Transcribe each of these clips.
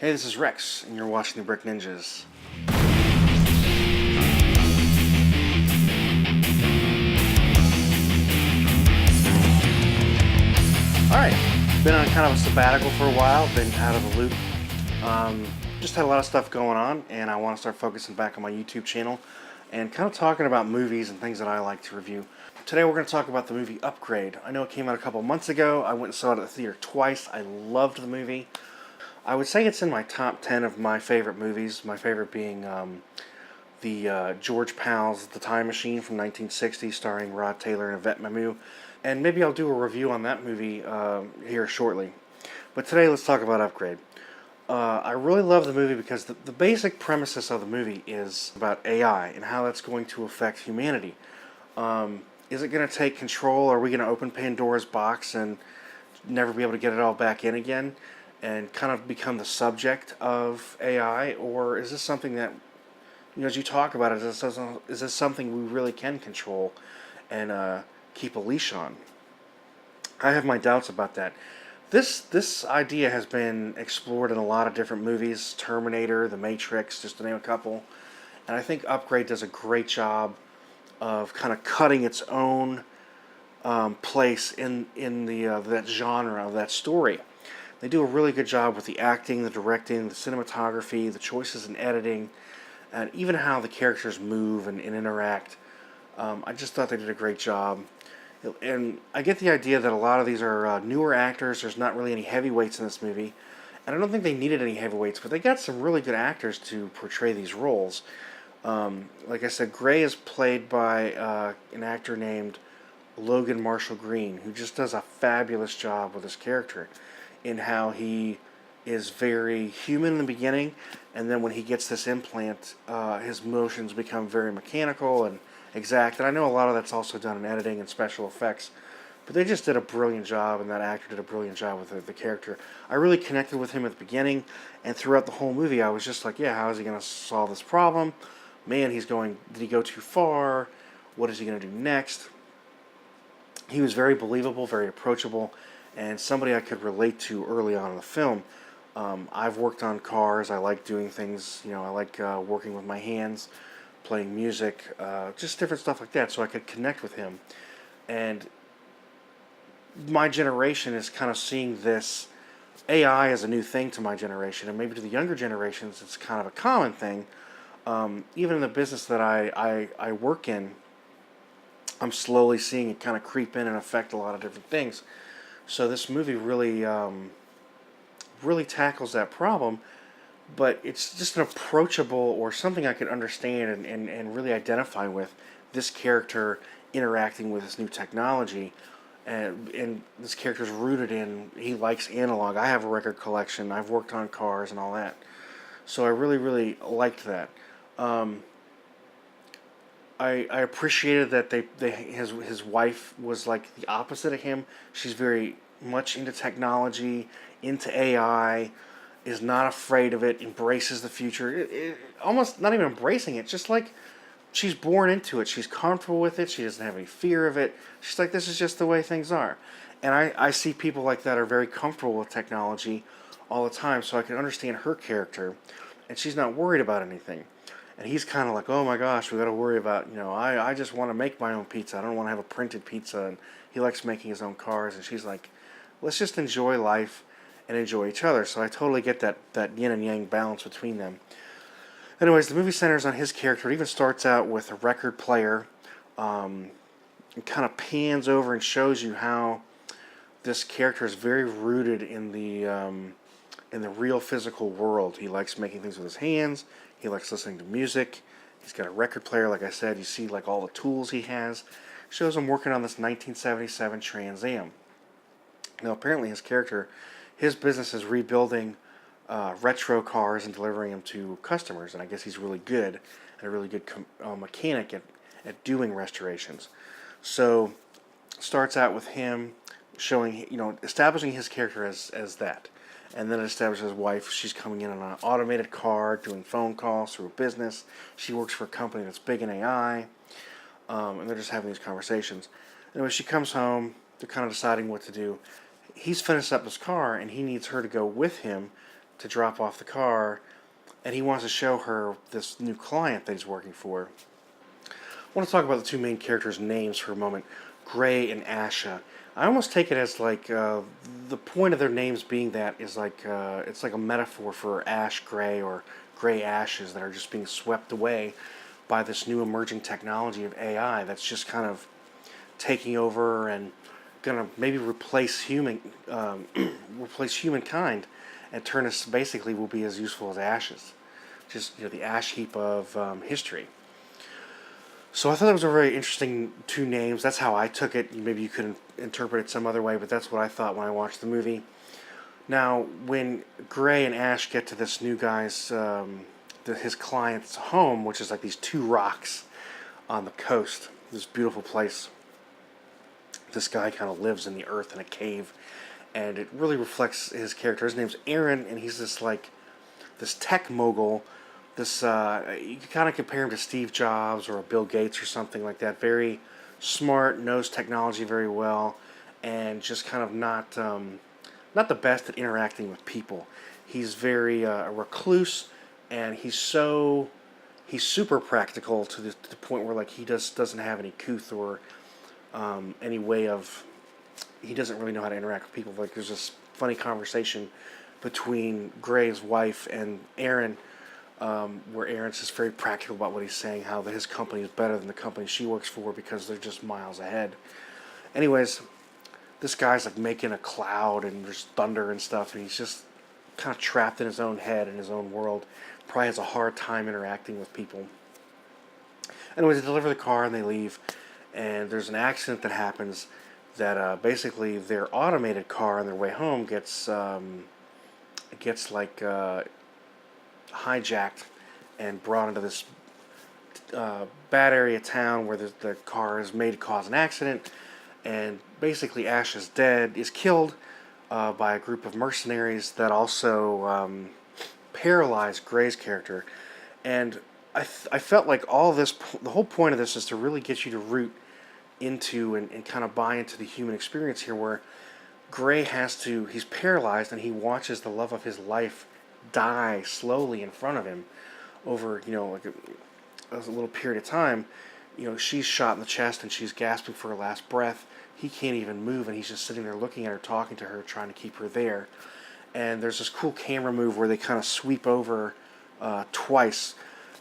Hey, this is Rex, and you're watching the Brick Ninjas. Alright, been on kind of a sabbatical for a while, been out of the loop. Just had a lot of stuff going on, and I want to start focusing back on my YouTube channel and kind of talking about movies and things that I like to review. Today we're going to talk about the movie Upgrade. I know it came out a couple months ago. I went and saw it at the theater twice. I loved the movie. I would say it's in my top 10 of my favorite movies. My favorite being the George Pal's The Time Machine from 1960, starring Rod Taylor and Yvette Mimieux. And maybe I'll do a review on that movie here shortly. But today let's talk about Upgrade. I really love the movie because the basic premises of the movie is about AI and how that's going to affect humanity. Is it going to take control? Are we going to open Pandora's box and never be able to get it all back in again and kind of become the subject of AI? Or is this something that, as you talk about it, is this something we really can control and keep a leash on? I have my doubts about that. This idea has been explored in a lot of different movies, Terminator, The Matrix, just to name a couple. And I think Upgrade does a great job of kind of cutting its own place in that genre of that story. They do a really good job with the acting, the directing, the cinematography, the choices in editing, and even how the characters move and interact. I just thought they did a great job. And I get the idea that a lot of these are newer actors. There's not really any heavyweights in this movie. And I don't think they needed any heavyweights, but they got some really good actors to portray these roles. Like I said, Gray is played by an actor named Logan Marshall Green, who just does a fabulous job with his character in how he is very human in the beginning, and then when he gets this implant, his motions become very mechanical and exact. And I know a lot of that's also done in editing and special effects, but they just did a brilliant job, and that actor did a brilliant job with the character. I really connected with him at the beginning, and throughout the whole movie I was just like, yeah, how is he going to solve this problem? Man, did he go too far? What is he going to do next? He was very believable, very approachable, and somebody I could relate to early on in the film. I've worked on cars. I like doing things, I like working with my hands, playing music, just different stuff like that, so I could connect with him. And my generation is kind of seeing this AI as a new thing to my generation, and maybe to the younger generations it's kind of a common thing. Even in the business that I work in, I'm slowly seeing it kind of creep in and affect a lot of different things. So this movie really tackles that problem, but it's just an approachable or something I could understand and really identify with, this character interacting with this new technology. And this character's rooted in, he likes analog. I have a record collection. I've worked on cars and all that. So I really liked that. I appreciated that his wife was like the opposite of him. She's very much into technology, into AI, is not afraid of it, embraces the future. Almost not even embracing it, just like she's born into it. She's comfortable with it. She doesn't have any fear of it. She's like, this is just the way things are. And I see people like that are very comfortable with technology all the time, so I can understand her character. And she's not worried about anything. And he's kind of like, oh my gosh, we got to worry about, I just want to make my own pizza. I don't want to have a printed pizza. And he likes making his own cars. And she's like, let's just enjoy life and enjoy each other. So I totally get that yin and yang balance between them. Anyways, the movie centers on his character. It even starts out with a record player. It kind of pans over and shows you how this character is very rooted in the real physical world. He likes making things with his hands. He likes listening to music. He's got a record player, like I said. You see like all the tools he has. Shows him working on this 1977 Trans Am. Now apparently his business is rebuilding retro cars and delivering them to customers. And I guess he's really good and a really good mechanic at doing restorations. So starts out with him showing, establishing his character as that. And then it establishes his wife. She's coming in on an automated car, doing phone calls through a business. She works for a company that's big in AI. And they're just having these conversations. And when she comes home, they're kind of deciding what to do. He's finished up his car, and he needs her to go with him to drop off the car, and he wants to show her this new client that he's working for. I want to talk about the two main characters' names for a moment, Gray and Asha. I almost take it as like the point of their names being that is like it's like a metaphor for ash gray or gray ashes that are just being swept away by this new emerging technology of AI that's just kind of taking over and gonna maybe replace replace humankind, and turn us basically will be as useful as ashes, just the ash heap of history. So I thought that was a very interesting two names. That's how I took it. Maybe you could interpret it some other way, but that's what I thought when I watched the movie. Now, when Gray and Ash get to this new guy's, his client's home, which is like these two rocks on the coast, this beautiful place. This guy kind of lives in the earth in a cave, and it really reflects his character. His name's Aaron, and he's this tech mogul. This you can kind of compare him to Steve Jobs or Bill Gates or something like that. Very smart, knows technology very well, and just kind of not the best at interacting with people. He's very a recluse, and he's super practical to the point where like he doesn't have any couth or any way of, he doesn't really know how to interact with people. Like there's this funny conversation between Gray's wife and Aaron, where Aaron's just very practical about what he's saying, how his company is better than the company she works for because they're just miles ahead. Anyways, this guy's like making a cloud and there's thunder and stuff, and he's just kind of trapped in his own head, in his own world. Probably has a hard time interacting with people. Anyways, they deliver the car and they leave, and there's an accident that happens that basically their automated car on their way home gets hijacked and brought into this bad area town where the car is made to cause an accident, and basically Ash is killed by a group of mercenaries that also paralyze Gray's character. And I felt like all this, the whole point of this is to really get you to root into and kind of buy into the human experience here, where Gray he's paralyzed and he watches the love of his life die slowly in front of him over, like a little period of time. She's shot in the chest and she's gasping for her last breath. He can't even move, and he's just sitting there looking at her, talking to her, trying to keep her there. And there's this cool camera move where they kind of sweep over twice.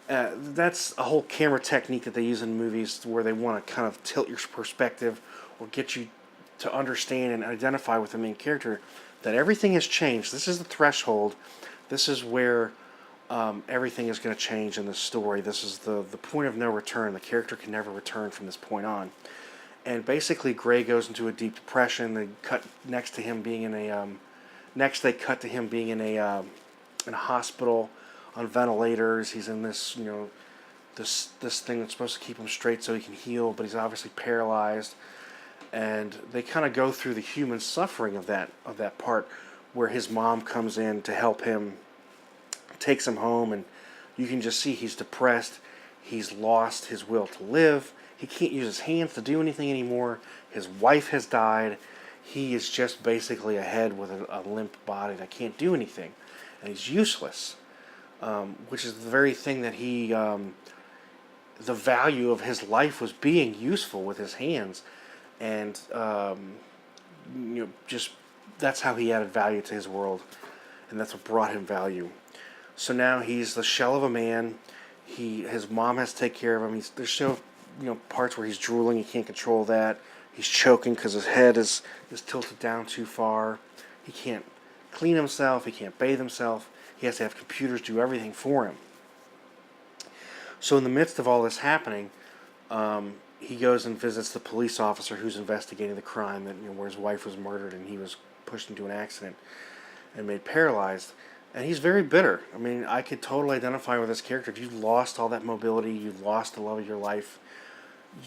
That's a whole camera technique that they use in movies where they want to kind of tilt your perspective or get you to understand and identify with the main character that everything has changed. This is the threshold. This is where everything is going to change in this story. This is the point of no return. The character can never return from this point on. And basically, Gray goes into a deep depression. They cut next to him being in a they cut to him being in a hospital on ventilators. He's in this this thing that's supposed to keep him straight so he can heal, but he's obviously paralyzed. And they kind of go through the human suffering of that part, where his mom comes in to help him, takes him home, and you can just see he's depressed. He's lost his will to live. He can't use his hands to do anything anymore. His wife has died. He is just basically a head with a limp body that can't do anything, and he's useless. Which is the very thing that the value of his life was being useful with his hands, and just that's how he added value to his world, and that's what brought him value. So now he's the shell of a man. His mom has to take care of him. There's still parts where he's drooling. He can't control that. He's choking because his head is tilted down too far. He can't clean himself. He can't bathe himself. He has to have computers do everything for him. So in the midst of all this happening, he goes and visits the police officer who's investigating the crime where his wife was murdered and he was pushed into an accident and made paralyzed. And he's very bitter. I mean, I could totally identify with this character. If you've lost all that mobility, you've lost the love of your life,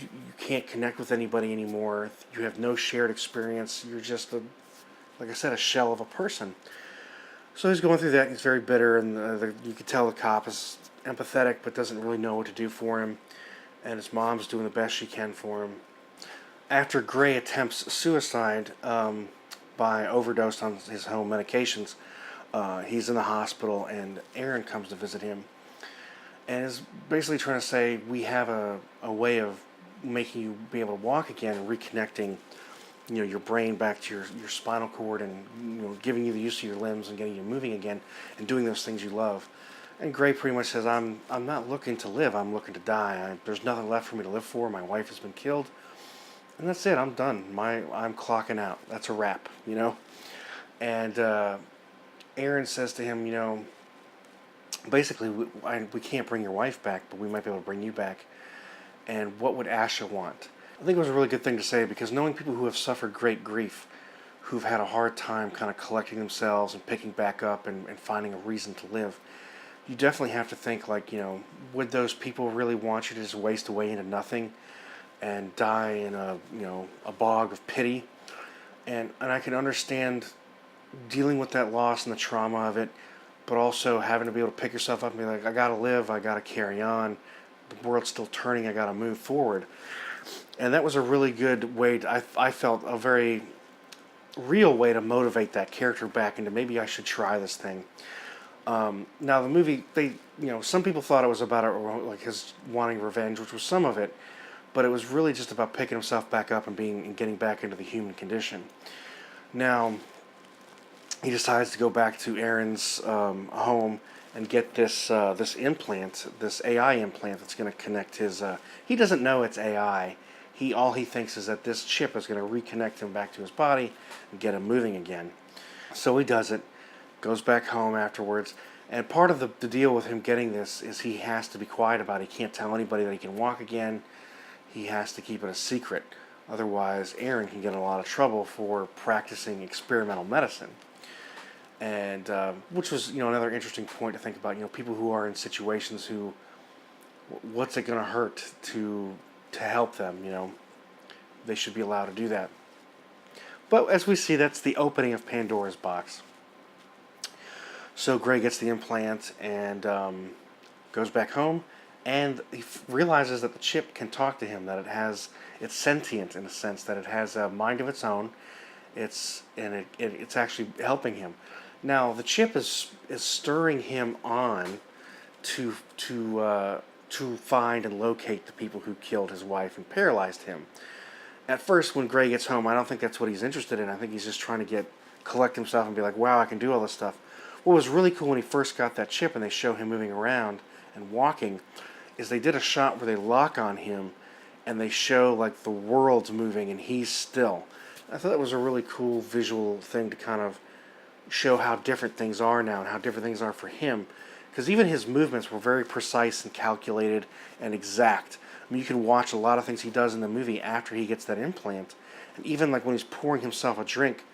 you can't connect with anybody anymore, you have no shared experience, you're just, like I said, a shell of a person. So he's going through that, and he's very bitter, and you can tell the cop is empathetic but doesn't really know what to do for him, and his mom's doing the best she can for him. After Gray attempts suicide by overdose on his home medications, He's in the hospital, and Aaron comes to visit him, and is basically trying to say, we have a way of making you be able to walk again and reconnecting, your brain back to your spinal cord, and giving you the use of your limbs and getting you moving again and doing those things you love. And Gray pretty much says, I'm not looking to live, I'm looking to die. There's nothing left for me to live for. My wife has been killed, and that's it. I'm done. I'm clocking out. That's a wrap, And Aaron says to him, basically, we can't bring your wife back, but we might be able to bring you back. And what would Asha want? I think it was a really good thing to say, because knowing people who have suffered great grief, who've had a hard time kind of collecting themselves and picking back up and finding a reason to live, you definitely have to think, like, would those people really want you to just waste away into nothing and die in a bog of pity? And I can understand dealing with that loss and the trauma of it, but also having to be able to pick yourself up and be like, I gotta live, I gotta carry on, the world's still turning, I gotta move forward. And that was a really good way I felt a very real way to motivate that character back into, maybe I should try this thing. Now the movie, some people thought it was about like his wanting revenge, which was some of it, but it was really just about picking himself back up and getting back into the human condition. Now, he decides to go back to Aaron's home and get this implant, this AI implant that's going to connect his. He doesn't know it's AI. All he thinks is that this chip is going to reconnect him back to his body and get him moving again. So he does it, goes back home afterwards, and part of the deal with him getting this is he has to be quiet about it. He can't tell anybody that he can walk again. He has to keep it a secret. Otherwise, Aaron can get in a lot of trouble for practicing experimental medicine. And which was, another interesting point to think about. People who are in situations who, what's it going to hurt to help them? They should be allowed to do that. But as we see, that's the opening of Pandora's box. So Gray gets the implant and goes back home, and he realizes that the chip can talk to him. That it's sentient in a sense. That it has a mind of its own. It's actually helping him. Now the chip is stirring him on to find and locate the people who killed his wife and paralyzed him. At first, when Gray gets home, I don't think that's what he's interested in. I think he's just trying to collect himself and be like, wow, I can do all this stuff. What was really cool when he first got that chip and they show him moving around and walking is they did a shot where they lock on him and they show like the world's moving and he's still. I thought that was a really cool visual thing to kind of show how different things are now and how different things are for him. Because even his movements were very precise and calculated and exact. I mean, you can watch a lot of things he does in the movie after he gets that implant. And even like when he's pouring himself a drink,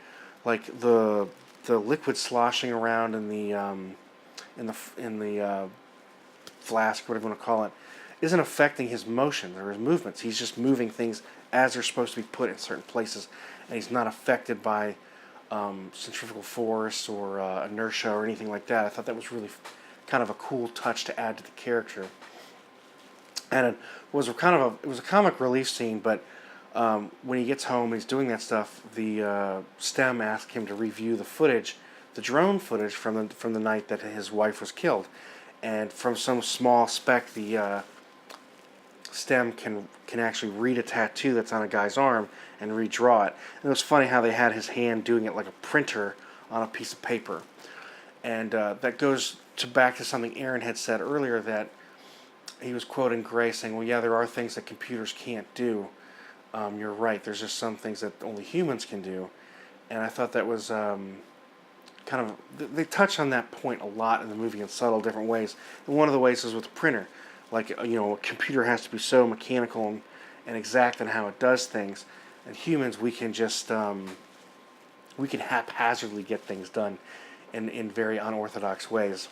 like the liquid sloshing around in the flask, whatever you want to call it, isn't affecting his motion or his movements. He's just moving things as they're supposed to be put in certain places, and he's not affected by centrifugal force or inertia or anything like that. I thought that was really kind of a cool touch to add to the character. And it was a comic relief scene, but when he gets home and he's doing that stuff, the STEM asked him to review the footage, the drone footage from the night that his wife was killed. And from some small speck, the STEM can actually read a tattoo that's on a guy's arm and redraw it. And it was funny how they had his hand doing it like a printer on a piece of paper. And that goes back to something Aaron had said earlier, that he was quoting Gray saying, well, yeah, there are things that computers can't do. You're right, there's just some things that only humans can do. And I thought that was kind of, they touch on that point a lot in the movie in subtle different ways. And one of the ways is with the printer. Like, a computer has to be so mechanical and exact in how it does things. And humans, we can just, we can haphazardly get things done in very unorthodox ways.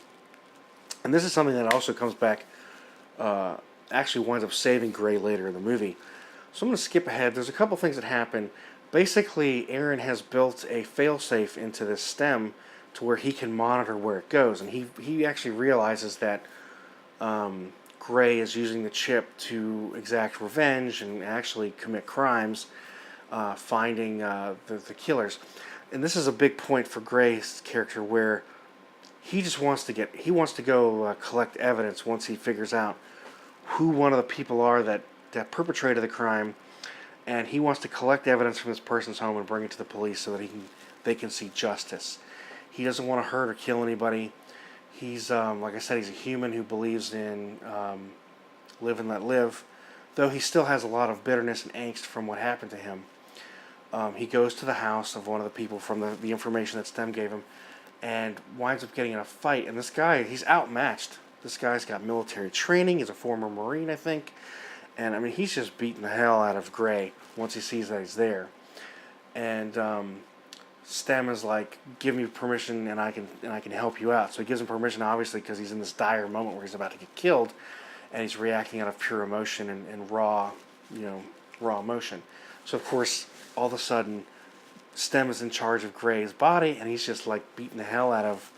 And this is something that also comes back, actually winds up saving Gray later in the movie. So I'm going to skip ahead. There's a couple things that happen. Basically, Aaron has built a failsafe into this stem to where he can monitor where it goes. And he actually realizes that Gray is using the chip to exact revenge and actually commit crimes, finding the killers. And this is a big point for Gray's character, where he just wants to go collect evidence once he figures out who one of the people are that perpetrated the crime, and he wants to collect evidence from this person's home and bring it to the police so that they can see justice. He doesn't want to hurt or kill anybody. He's like I said, he's a human who believes in live and let live, though he still has a lot of bitterness and angst from what happened to him. He goes to the house of one of the people from the information that STEM gave him, and winds up getting in a fight. And this guy, he's outmatched. This guy's got military training. He's a former Marine, I think. And I mean, he's just beating the hell out of Gray once he sees that he's there. And STEM is like, "Give me permission, and I can help you out." So he gives him permission, obviously, because he's in this dire moment where he's about to get killed, and he's reacting out of pure emotion and raw emotion. So of course, all of a sudden, STEM is in charge of Gray's body, and he's just like beating the hell out of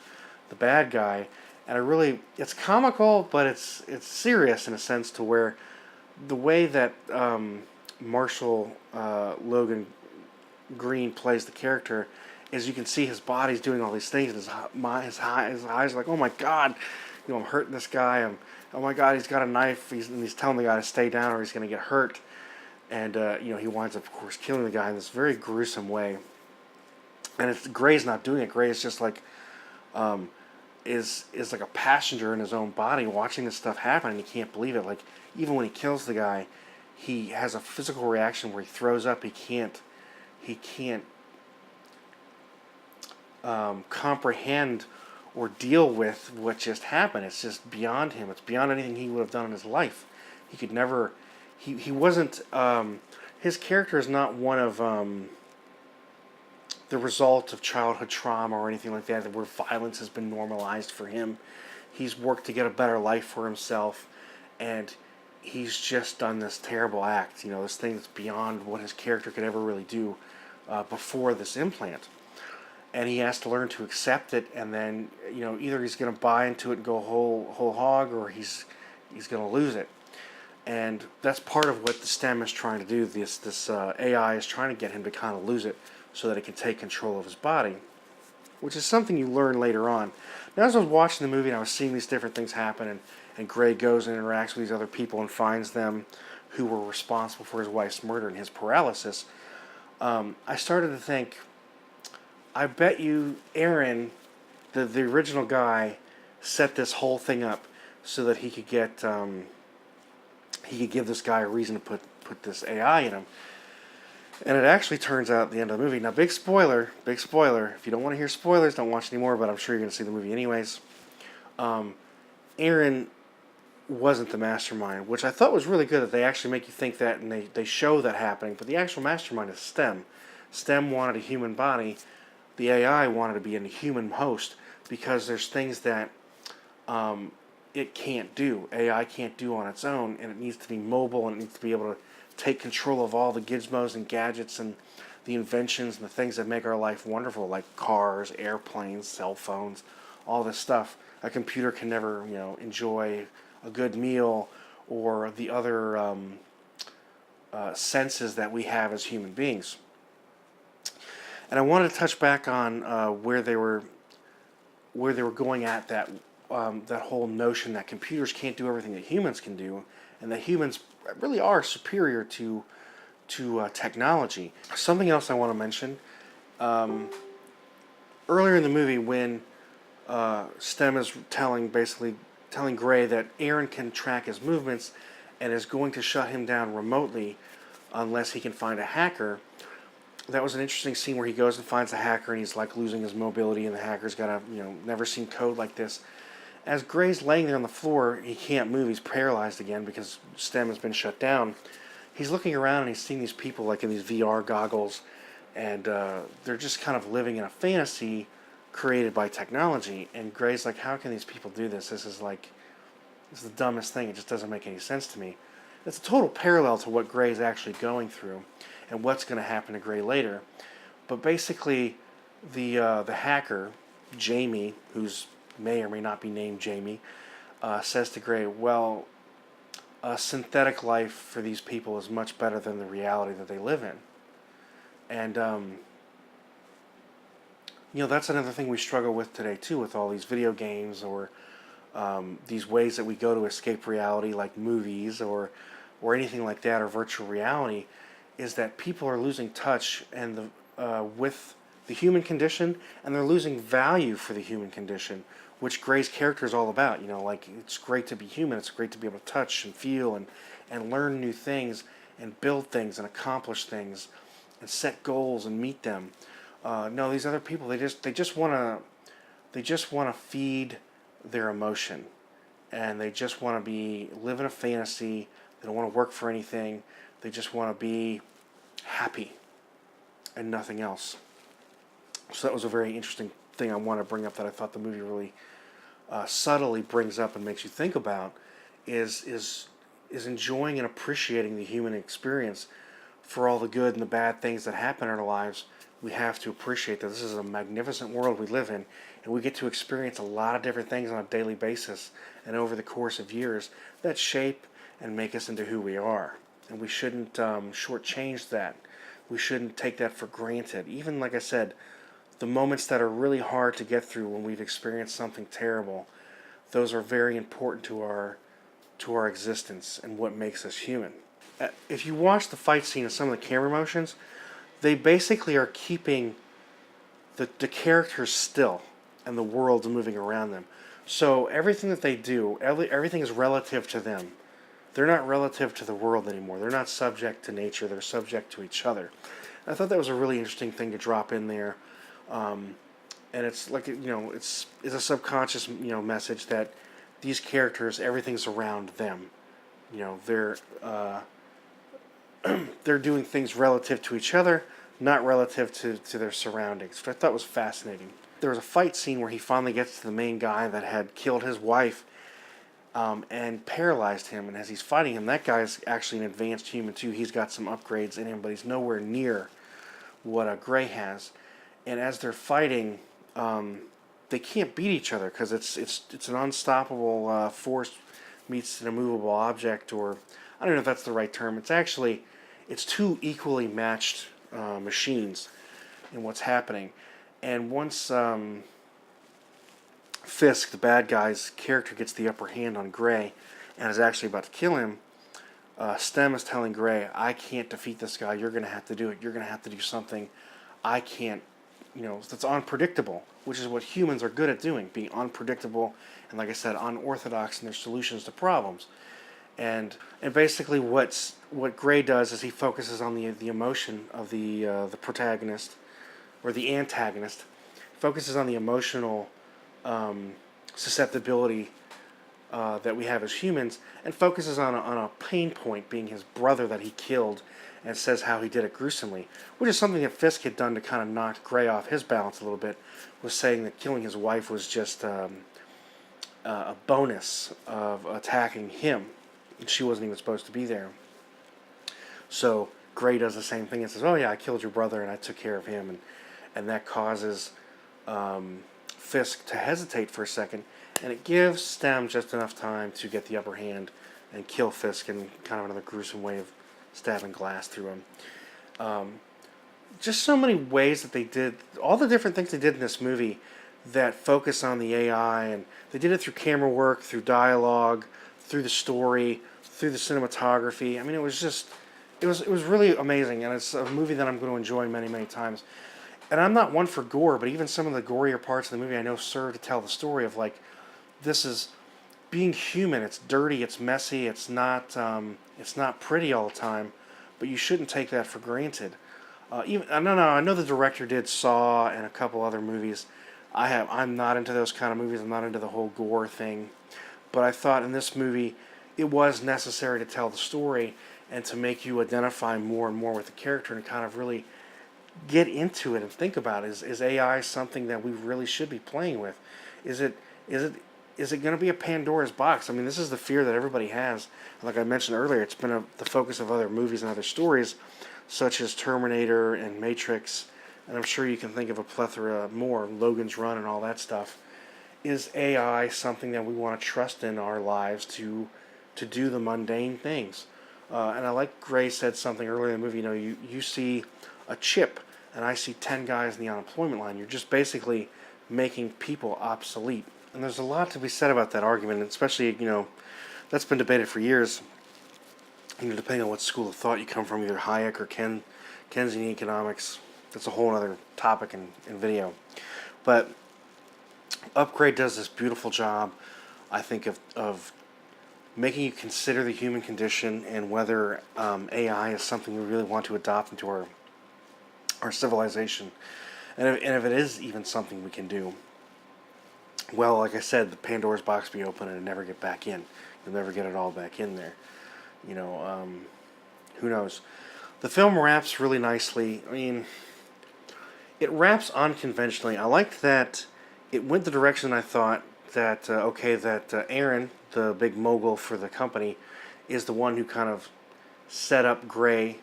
the bad guy. And it's comical, but it's serious in a sense, to where the way that Marshall Logan Green plays the character is, you can see his body's doing all these things, and his eyes are like, "Oh my God, I'm hurting this guy. Oh my God, he's got a knife." He's telling the guy to stay down or he's going to get hurt. And he winds up, of course, killing the guy in this very gruesome way. And Gray's not doing it. Gray is just like is like a passenger in his own body, watching this stuff happen, and he can't believe it. Like, even when he kills the guy, he has a physical reaction where he throws up. He can't comprehend or deal with what just happened. It's just beyond him. It's beyond anything he would have done in his life. He could never. He wasn't. His character is not one of the result of childhood trauma or anything like that, where violence has been normalized for him. He's worked to get a better life for himself, and he's just done this terrible act. This thing that's beyond what his character could ever really do before this implant. And he has to learn to accept it, and then either he's going to buy into it and go whole hog, or he's going to lose it. And that's part of what the STEM is trying to do. This AI is trying to get him to kind of lose it so that it can take control of his body, which is something you learn later on. Now, as I was watching the movie and I was seeing these different things happen, and Gray goes and interacts with these other people and finds them who were responsible for his wife's murder and his paralysis, I started to think, I bet you Aaron, the original guy, set this whole thing up so that he could get he could give this guy a reason to put this AI in him. And it actually turns out at the end of the movie. Now, big spoiler. If you don't want to hear spoilers, don't watch anymore, but I'm sure you're going to see the movie anyways. Aaron wasn't the mastermind, which I thought was really good, that they actually make you think that, and they show that happening. But the actual mastermind is STEM. STEM wanted a human body. The AI wanted to be a human host, because there's things that it can't do. AI can't do on its own, and it needs to be mobile, and it needs to be able to take control of all the gizmos and gadgets and the inventions and the things that make our life wonderful, like cars, airplanes, cell phones, all this stuff. A computer can never, enjoy a good meal or the other senses that we have as human beings. And I wanted to touch back on where they were going at that whole notion that computers can't do everything that humans can do, and that humans really are superior to technology. Something else I want to mention. Earlier in the movie, when STEM is telling Gray that Aaron can track his movements and is going to shut him down remotely unless he can find a hacker, that was an interesting scene where he goes and finds a hacker, and he's like losing his mobility, and the hacker's got a never seen code like this. As Gray's laying there on the floor, he can't move. He's paralyzed again because STEM has been shut down. He's looking around and he's seeing these people like in these VR goggles, and they're just kind of living in a fantasy created by technology. And Gray's like, "How can these people do this? This is the dumbest thing. It just doesn't make any sense to me." It's a total parallel to what Gray's actually going through and what's going to happen to Gray later. But basically, the hacker, Jamie, who's may or may not be named Jamie, says to Gray, "Well, a synthetic life for these people is much better than the reality that they live in." And That's another thing we struggle with today too, with all these video games or these ways that we go to escape reality, like movies or anything like that, or virtual reality, is that people are losing touch with the human condition, and they're losing value for the human condition, which Gray's character is all about. Like, it's great to be human. It's great to be able to touch and feel and learn new things and build things and accomplish things and set goals and meet them. No, these other people, they just want to feed their emotion, and they just want to live in a fantasy. They don't want to work for anything. They just want to be happy and nothing else. So that was a very interesting thing I want to bring up, that I thought the movie really subtly brings up and makes you think about, is enjoying and appreciating the human experience for all the good and the bad things that happen in our lives. We have to appreciate that this is a magnificent world we live in, and we get to experience a lot of different things on a daily basis and over the course of years that shape and make us into who we are. And we shouldn't shortchange that. We shouldn't take that for granted. Even, like I said, the moments that are really hard to get through when we've experienced something terrible, those are very important to our existence and what makes us human. If you watch the fight scene and some of the camera motions, they basically are keeping the characters still and the world's moving around them. So everything that they do, everything is relative to them. They're not relative to the world anymore. They're not subject to nature. They're subject to each other. I thought that was a really interesting thing to drop in there. And it's like, it's a subconscious, message that these characters, everything's around them. They're they're doing things relative to each other, not relative to their surroundings, which I thought was fascinating. There was a fight scene where he finally gets to the main guy that had killed his wife and paralyzed him. And as he's fighting him, that guy's actually an advanced human too. He's got some upgrades in him, but he's nowhere near what Gray has. And as they're fighting, they can't beat each other because it's an unstoppable force meets an immovable object, or I don't know if that's the right term. It's two equally matched machines in what's happening. And once Fisk, the bad guy's character, gets the upper hand on Gray and is actually about to kill him, Stem is telling Gray, I can't defeat this guy. You're going to have to do it. You're going to have to do something I can't, that's unpredictable, which is what humans are good at doing, being unpredictable and, like I said, unorthodox in their solutions to problems. And basically what Gray does is he focuses on the emotion of the protagonist, or the antagonist, focuses on the emotional susceptibility that we have as humans, and focuses on a pain point, being his brother that he killed, and says how he did it gruesomely, which is something that Fisk had done to kind of knock Gray off his balance a little bit, was saying that killing his wife was just a bonus of attacking him. She wasn't even supposed to be there. So Gray does the same thing and says, oh yeah, I killed your brother and I took care of him, and that causes Fisk to hesitate for a second, and it gives Stem just enough time to get the upper hand and kill Fisk in kind of another gruesome way of stabbing glass through him. Just so many ways that they did, all the different things they did in this movie that focus on the AI, and they did it through camera work, through dialogue, through the story, through the cinematography. I mean, it was really amazing, and it's a movie that I'm going to enjoy many, many times. And I'm not one for gore, but even some of the gorier parts of the movie I know serve to tell the story of, like, this is being human. It's dirty, it's messy, it's not pretty all the time, but you shouldn't take that for granted. I know the director did Saw and a couple other movies. I'm not into those kind of movies. I'm not into the whole gore thing. But I thought in this movie it was necessary to tell the story and to make you identify more and more with the character and kind of really get into it and think about it. Is AI something that we really should be playing with? Is it going to be a Pandora's box? I mean, this is the fear that everybody has. Like I mentioned earlier, it's been the focus of other movies and other stories, such as Terminator and Matrix, and I'm sure you can think of a plethora more, Logan's Run and all that stuff. Is AI something that we want to trust in our lives to do the mundane things? And I like Gray said something earlier in the movie, you see a chip and I see 10 guys in the unemployment line, you're just basically making people obsolete. And there's a lot to be said about that argument, especially, that's been debated for years, depending on what school of thought you come from, either Hayek or Keynesian economics. That's a whole other topic in video. But Upgrade does this beautiful job, I think, of making you consider the human condition and whether AI is something we really want to adopt into our civilization. And if it is even something we can do, well, like I said, the Pandora's box be open and it never get back in. You'll never get it all back in there. Who knows? The film wraps really nicely. I mean, it wraps unconventionally. I liked that it went the direction I thought that, Aaron, the big mogul for the company, is the one who kind of set up Gray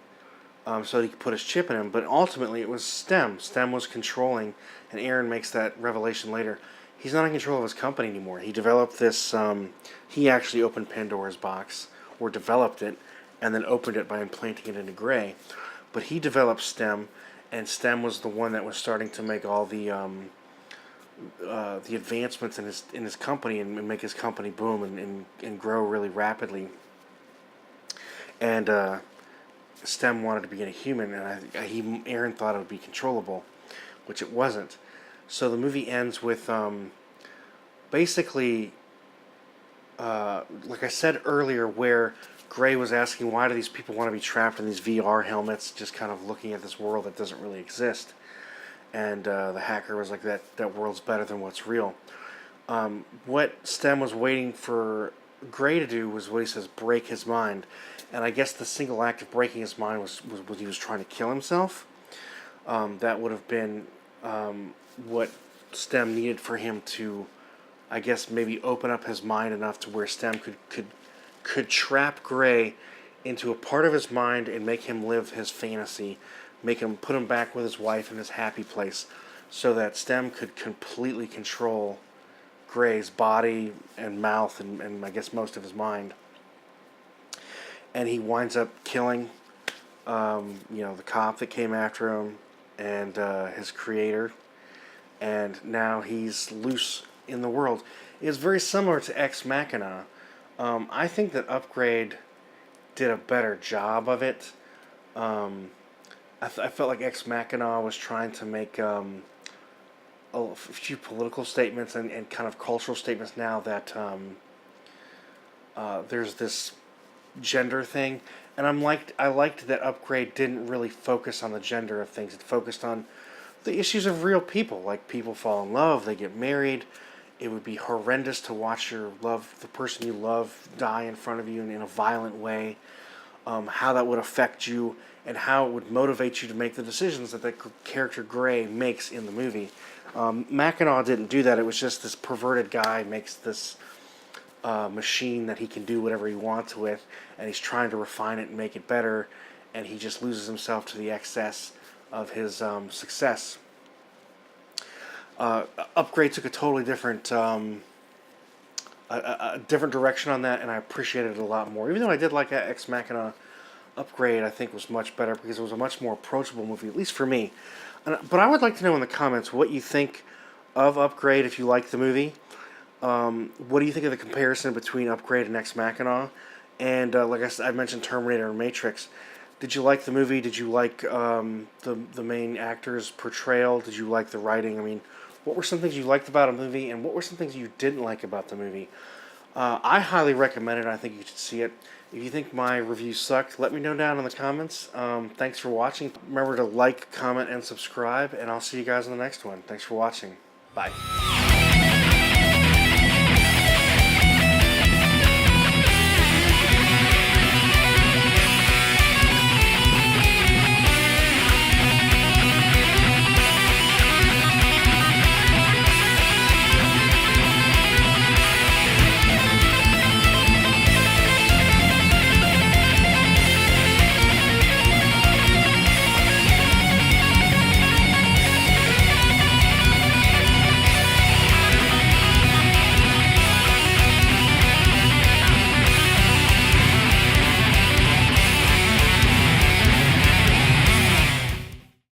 so that he could put his chip in him. But ultimately, it was Stem. Stem was controlling, and Aaron makes that revelation later. He's not in control of his company anymore. He developed this, he actually opened Pandora's box, or developed it, and then opened it by implanting it into Gray. But he developed Stem, and Stem was the one that was starting to make all the advancements in his company and make his company boom and grow really rapidly. And Stem wanted to be a human, and Aaron thought it would be controllable, which it wasn't. So the movie ends with basically, like I said earlier, where Gray was asking, why do these people want to be trapped in these VR helmets, just kind of looking at this world that doesn't really exist? And the hacker was like, that world's better than what's real. What Stem was waiting for Gray to do was what he says, break his mind. And I guess the single act of breaking his mind was he was trying to kill himself. That would have been what Stem needed for him to, I guess, maybe open up his mind enough to where Stem could trap Gray into a part of his mind and make him live his fantasy, put him back with his wife in his happy place, so that Stem could completely control Gray's body and mouth and I guess most of his mind. And he winds up killing, the cop that came after him and his creator, and now he's loose in the world. It's very similar to Ex Machina. I think that Upgrade did a better job of it. I felt like Ex Machina was trying to make a few political statements and kind of cultural statements now that there's this gender thing. And I liked that Upgrade didn't really focus on the gender of things. It focused on the issues of real people. Like, people fall in love, they get married. It would be horrendous to watch the person you love die in front of you in a violent way. How that would affect you and how it would motivate you to make the decisions that character Gray makes in the movie. Mackinac didn't do that. It was just this perverted guy makes this machine that he can do whatever he wants with, and he's trying to refine it and make it better, and he just loses himself to the excess of his success. Upgrade took a totally different a different direction on that, and I appreciated it a lot more. Even though I did like Ex Machina, Upgrade I think was much better because it was a much more approachable movie, at least for me. But I would like to know in the comments what you think of Upgrade if you like the movie. What do you think of the comparison between Upgrade and Ex Machina? And like I mentioned, Terminator and Matrix. Did you like the movie? Did you like the main actor's portrayal? Did you like the writing? I mean, what were some things you liked about a movie, and what were some things you didn't like about the movie? I highly recommend it. I think you should see it. If you think my review sucked, let me know down in the comments. Thanks for watching. Remember to like, comment, and subscribe, and I'll see you guys in the next one. Thanks for watching. Bye.